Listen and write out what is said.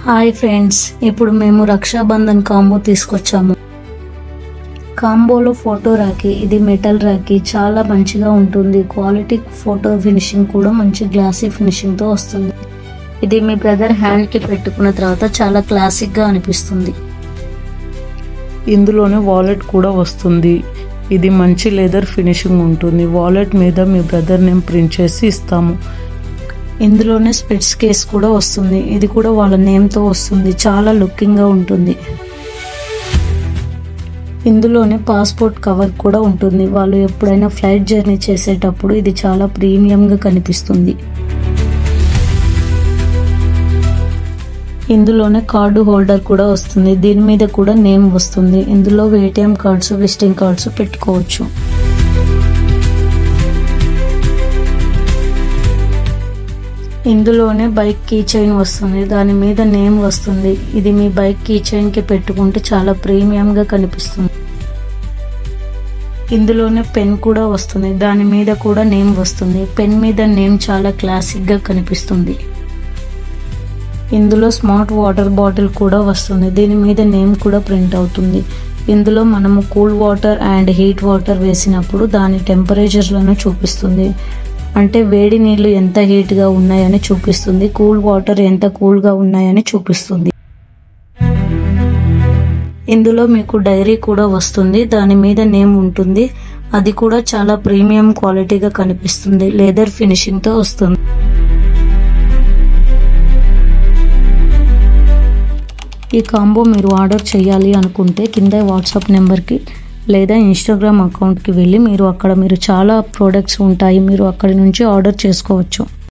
Hi friends, ఇప్పుడు మేము Rakshabandhan combo తీసుకొచ్చాము. కాంబోలో ఫోటో రాఖీ, ఇది మెటల్ రాఖీ, చాలా మంచిగా ఉంటుంది. క్వాలిటీ ఫోటో ఫినిషింగ్ కూడా మంచి గ్లాసీ ఫినిషింగ్తో వస్తుంది. ఇది మీ బ్రదర్ హ్యాండ్కి పెట్టుకున్న తర్వాత చాలా క్లాసిక్గా అనిపిస్తుంది. ఇందులోనే వాలెట్ కూడా వస్తుంది. ఇది మంచి లెదర్ ఫినిషింగ్ ఉంటుంది. వాలెట్ మీద మీ బ్రదర్ నేమ్ ప్రింట్ చేసి ఇస్తాము. ఇందులోనే స్పెట్స్ కేస్ కూడా వస్తుంది. ఇది కూడా వాళ్ళ నేమ్తో వస్తుంది. చాలా లుకింగ్గా ఉంటుంది. ఇందులోనే పాస్పోర్ట్ కవర్ కూడా ఉంటుంది. వాళ్ళు ఎప్పుడైనా ఫ్లైట్ జర్నీ చేసేటప్పుడు ఇది చాలా ప్రీమియంగా కనిపిస్తుంది. ఇందులోనే కార్డు హోల్డర్ కూడా వస్తుంది. దీని మీద కూడా నేమ్ వస్తుంది. ఇందులో ఏటీఎం కార్డ్స్, విజిటింగ్ కార్డ్స్ పెట్టుకోవచ్చు. ఇందులోనే బైక్ కీ చైన్ వస్తుంది. దాని మీద నేమ్ వస్తుంది. ఇది మీ బైక్ కీ చైన్కి పెట్టుకుంటే చాలా ప్రీమియంగా కనిపిస్తుంది. ఇందులోనే పెన్ కూడా వస్తుంది. దాని మీద కూడా నేమ్ వస్తుంది. పెన్ మీద నేమ్ చాలా క్లాసిక్గా కనిపిస్తుంది. ఇందులో స్మార్ట్ వాటర్ బాటిల్ కూడా వస్తుంది. దీని మీద నేమ్ కూడా ప్రింట్ అవుతుంది. ఇందులో మనము cool water and heat water వేసినప్పుడు దాని టెంపరేచర్లను చూపిస్తుంది. అంటే వేడి నీళ్ళు ఎంత హీట్గా ఉన్నాయని చూపిస్తుంది, కూల్ వాటర్ ఎంత కూల్గా ఉన్నాయని చూపిస్తుంది. ఇందులో మీకు డైరీ కూడా వస్తుంది. దాని మీద నేమ్ ఉంటుంది. అది కూడా చాలా ప్రీమియం క్వాలిటీగా కనిపిస్తుంది. లెదర్ ఫినిషింగ్తో వస్తుంది. ఈ కాంబో మీరు ఆర్డర్ చేయాలి అనుకుంటే కింద వాట్సాప్ నెంబర్కి లేదా ఇన్స్టాగ్రామ్ అకౌంట్కి వెళ్ళి మీరు చాలా ప్రోడక్ట్స్ ఉంటాయి. మీరు అక్కడి నుంచి ఆర్డర్ చేసుకోవచ్చు.